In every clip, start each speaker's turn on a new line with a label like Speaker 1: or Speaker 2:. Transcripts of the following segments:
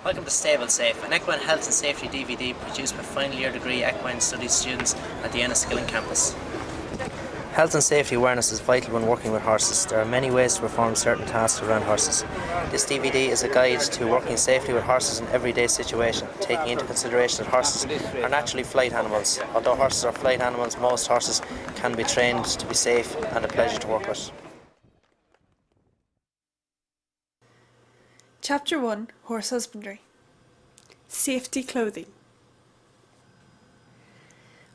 Speaker 1: Welcome to Stable Safe, an equine health and safety DVD produced by final year degree equine studies students at the Enniskillen campus. Health and safety awareness is vital when working with horses. There are many ways to perform certain tasks around horses. This DVD is a guide to working safely with horses in everyday situation, taking into consideration that horses are naturally flight animals. Although horses are flight animals, most horses can be trained to be safe and a pleasure to work with.
Speaker 2: Chapter 1 Horse Husbandry. Safety clothing.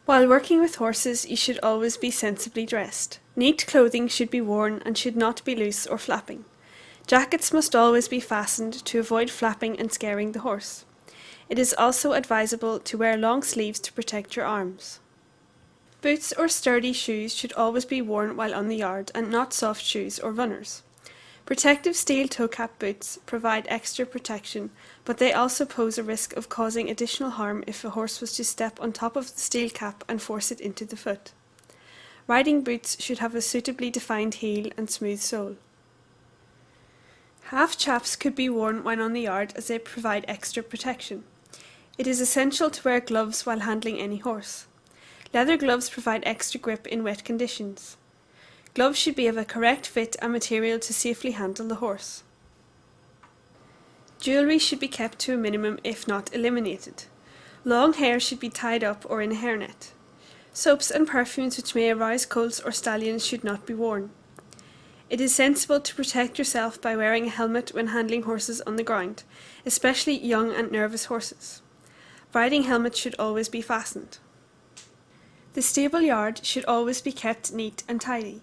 Speaker 2: While working with horses, you should always be sensibly dressed. Neat clothing should be worn and should not be loose or flapping. Jackets must always be fastened to avoid flapping and scaring the horse. It is also advisable to wear long sleeves to protect your arms. Boots or sturdy shoes should always be worn while on the yard and not soft shoes or runners. Protective steel toe cap boots provide extra protection, but they also pose a risk of causing additional harm if a horse was to step on top of the steel cap and force it into the foot. Riding boots should have a suitably defined heel and smooth sole. Half chaps could be worn when on the yard as they provide extra protection. It is essential to wear gloves while handling any horse. Leather gloves provide extra grip in wet conditions. Gloves should be of a correct fit and material to safely handle the horse. Jewellery should be kept to a minimum if not eliminated. Long hair should be tied up or in a hairnet. Soaps and perfumes which may arouse colts or stallions should not be worn. It is sensible to protect yourself by wearing a helmet when handling horses on the ground, especially young and nervous horses. Riding helmets should always be fastened. The stable yard should always be kept neat and tidy.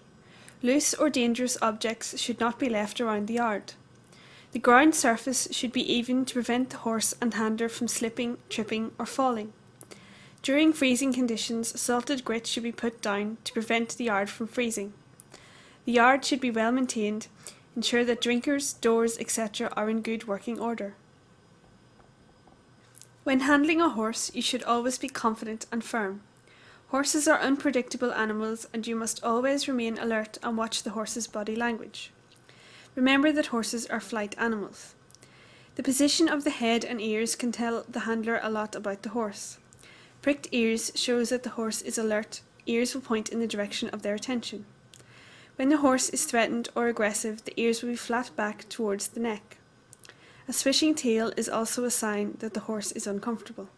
Speaker 2: Loose or dangerous objects should not be left around the yard. The ground surface should be even to prevent the horse and handler from slipping, tripping or falling. During freezing conditions, salted grit should be put down to prevent the yard from freezing. The yard should be well maintained, ensure that drinkers, doors, etc. are in good working order. When handling a horse, you should always be confident and firm. Horses are unpredictable animals and you must always remain alert and watch the horse's body language. Remember that horses are flight animals. The position of the head and ears can tell the handler a lot about the horse. Pricked ears shows that the horse is alert. Ears will point in the direction of their attention. When the horse is threatened or aggressive, the ears will be flat back towards the neck. A swishing tail is also a sign that the horse is uncomfortable.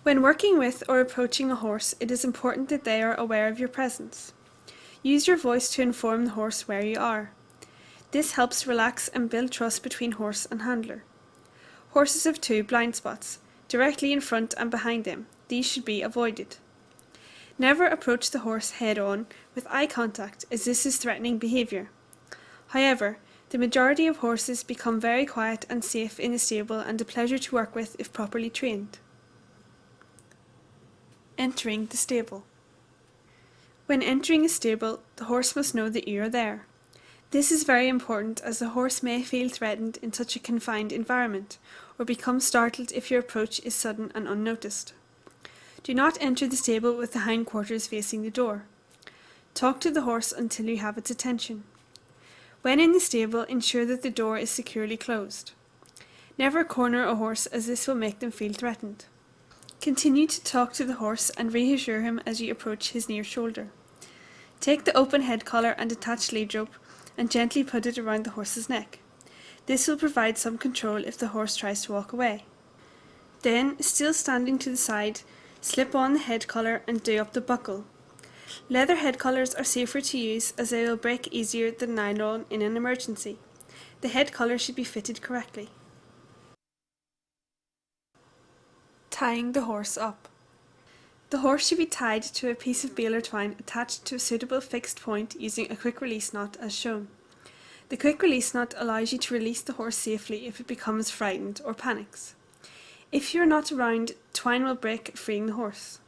Speaker 2: When working with or approaching a horse, it is important that they are aware of your presence. Use your voice to inform the horse where you are. This helps relax and build trust between horse and handler. Horses have two blind spots, directly in front and behind them. These should be avoided. Never approach the horse head-on with eye contact, as this is threatening behaviour. However, the majority of horses become very quiet and safe in the stable and a pleasure to work with if properly trained. Entering the stable. When entering a stable, the horse must know that you are there. This is very important as the horse may feel threatened in such a confined environment, or become startled if your approach is sudden and unnoticed. Do not enter the stable with the hindquarters facing the door. Talk to the horse until you have its attention. When in the stable, ensure that the door is securely closed. Never corner a horse as this will make them feel threatened. Continue to talk to the horse and reassure him as you approach his near shoulder. Take the open head collar and attached lead rope and gently put it around the horse's neck. This will provide some control if the horse tries to walk away. Then, still standing to the side, slip on the head collar and do up the buckle. Leather head collars are safer to use as they will break easier than nylon in an emergency. The head collar should be fitted correctly. Tying the horse up. The horse should be tied to a piece of baler twine attached to a suitable fixed point using a quick release knot as shown. The quick release knot allows you to release the horse safely if it becomes frightened or panics. If you are not around, twine will break, freeing the horse.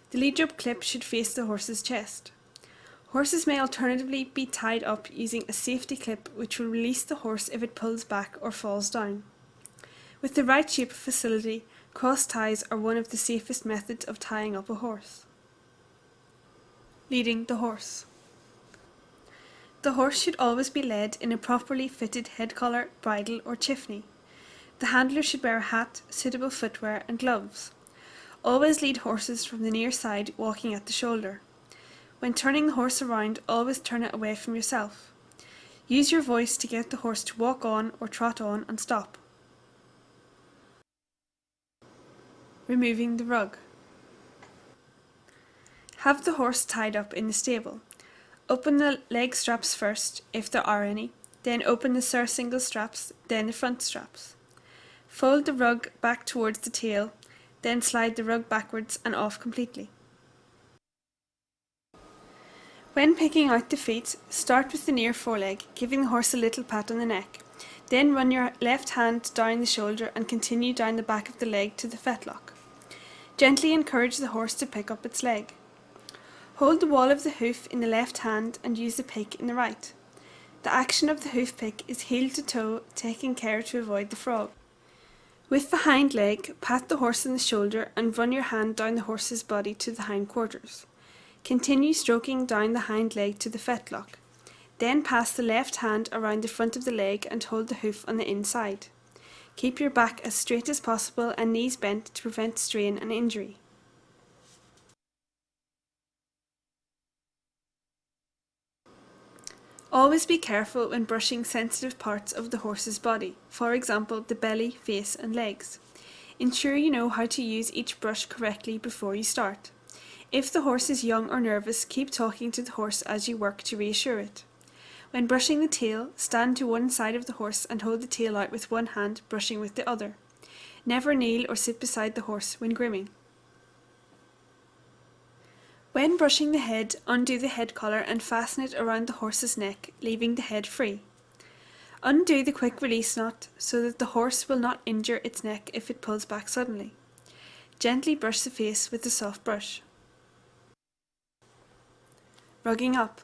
Speaker 2: The lead rope clip should face the horse's chest. Horses may alternatively be tied up using a safety clip which will release the horse if it pulls back or falls down. With the right shape facility, cross ties are one of the safest methods of tying up a horse. Leading the horse. The horse should always be led in a properly fitted head collar, bridle or chiffney. The handler should wear a hat, suitable footwear and gloves. Always lead horses from the near side, walking at the shoulder. When turning the horse around, always turn it away from yourself. Use your voice to get the horse to walk on or trot on and stop. Removing the rug. Have the horse tied up in the stable. Open the leg straps first, if there are any, then open the surcingle straps, then the front straps. Fold the rug back towards the tail, then slide the rug backwards and off completely. When picking out the feet, start with the near foreleg, giving the horse a little pat on the neck. Then run your left hand down the shoulder and continue down the back of the leg to the fetlock. Gently encourage the horse to pick up its leg. Hold the wall of the hoof in the left hand and use the pick in the right. The action of the hoof pick is heel to toe, taking care to avoid the frog. With the hind leg, pat the horse on the shoulder and run your hand down the horse's body to the hind quarters. Continue stroking down the hind leg to the fetlock. Then pass the left hand around the front of the leg and hold the hoof on the inside. Keep your back as straight as possible and knees bent to prevent strain and injury. Always be careful when brushing sensitive parts of the horse's body, for example the belly, face and legs. Ensure you know how to use each brush correctly before you start. If the horse is young or nervous, keep talking to the horse as you work to reassure it. When brushing the tail, stand to one side of the horse and hold the tail out with one hand, brushing with the other. Never kneel or sit beside the horse when grooming. When brushing the head, undo the head collar and fasten it around the horse's neck, leaving the head free. Undo the quick release knot so that the horse will not injure its neck if it pulls back suddenly. Gently brush the face with a soft brush. Rugging up.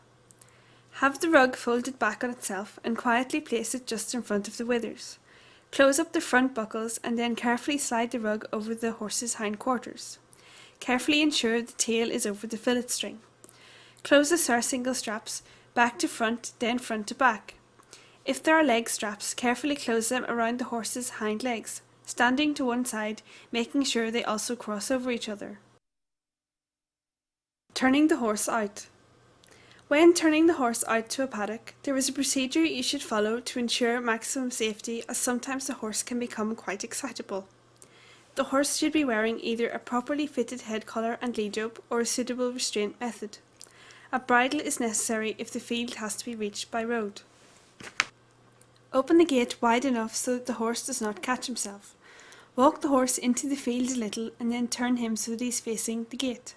Speaker 2: Have the rug folded back on itself and quietly place it just in front of the withers. Close up the front buckles and then carefully slide the rug over the horse's hind quarters. Carefully ensure the tail is over the fillet string. Close the surcingle straps back to front, then front to back. If there are leg straps, carefully close them around the horse's hind legs, standing to one side, making sure they also cross over each other. Turning the horse out. When turning the horse out to a paddock, there is a procedure you should follow to ensure maximum safety, as sometimes the horse can become quite excitable. The horse should be wearing either a properly fitted head collar and lead rope or a suitable restraint method. A bridle is necessary if the field has to be reached by road. Open the gate wide enough so that the horse does not catch himself. Walk the horse into the field a little and then turn him so that he is facing the gate.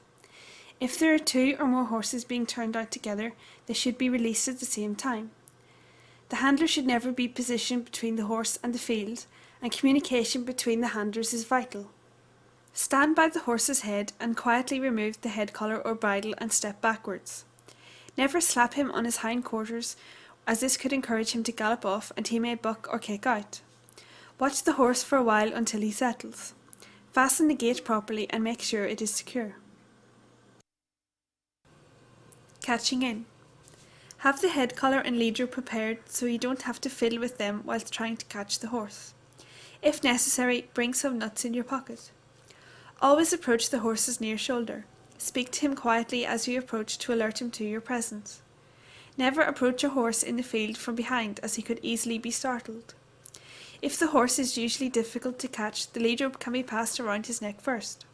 Speaker 2: If there are 2 or more horses being turned out together, they should be released at the same time. The handler should never be positioned between the horse and the field, and communication between the handlers is vital. Stand by the horse's head and quietly remove the head collar or bridle and step backwards. Never slap him on his hind quarters, as this could encourage him to gallop off and he may buck or kick out. Watch the horse for a while until he settles. Fasten the gate properly and make sure it is secure. Catching in. Have the head collar and lead rope prepared so you don't have to fiddle with them whilst trying to catch the horse. If necessary, bring some nuts in your pocket. Always approach the horse's near shoulder. Speak to him quietly as you approach to alert him to your presence. Never approach a horse in the field from behind, as he could easily be startled. If the horse is usually difficult to catch, the lead rope can be passed around his neck first.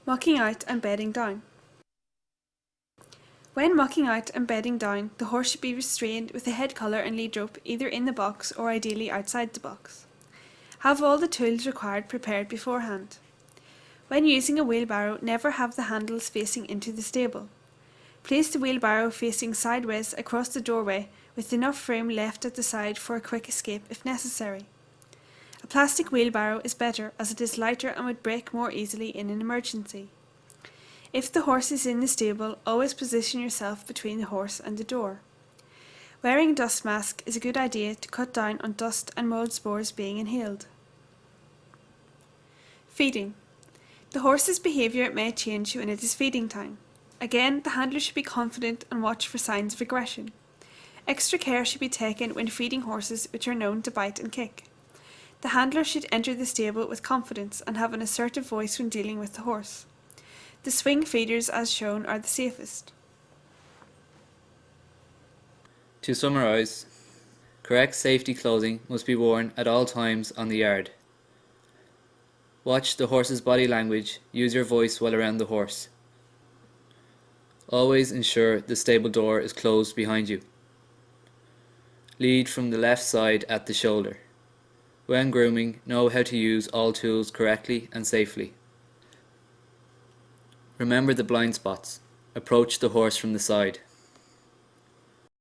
Speaker 2: Mucking out and bedding down. When mucking out and bedding down, the horse should be restrained with a head collar and lead rope either in the box or ideally outside the box. Have all the tools required prepared beforehand. When using a wheelbarrow, never have the handles facing into the stable. Place the wheelbarrow facing sideways across the doorway with enough room left at the side for a quick escape if necessary. A plastic wheelbarrow is better as it is lighter and would break more easily in an emergency. If the horse is in the stable, always position yourself between the horse and the door. Wearing a dust mask is a good idea to cut down on dust and mold spores being inhaled. Feeding. The horse's behaviour may change when it is feeding time. Again, the handler should be confident and watch for signs of aggression. Extra care should be taken when feeding horses which are known to bite and kick. The handler should enter the stable with confidence and have an assertive voice when dealing with the horse. The swing feeders as shown are the safest.
Speaker 3: To summarise, correct safety clothing must be worn at all times on the yard. Watch the horse's body language, use your voice while around the horse. Always ensure the stable door is closed behind you. Lead from the left side at the shoulder. When grooming, know how to use all tools correctly and safely. Remember the blind spots. Approach the horse from the side.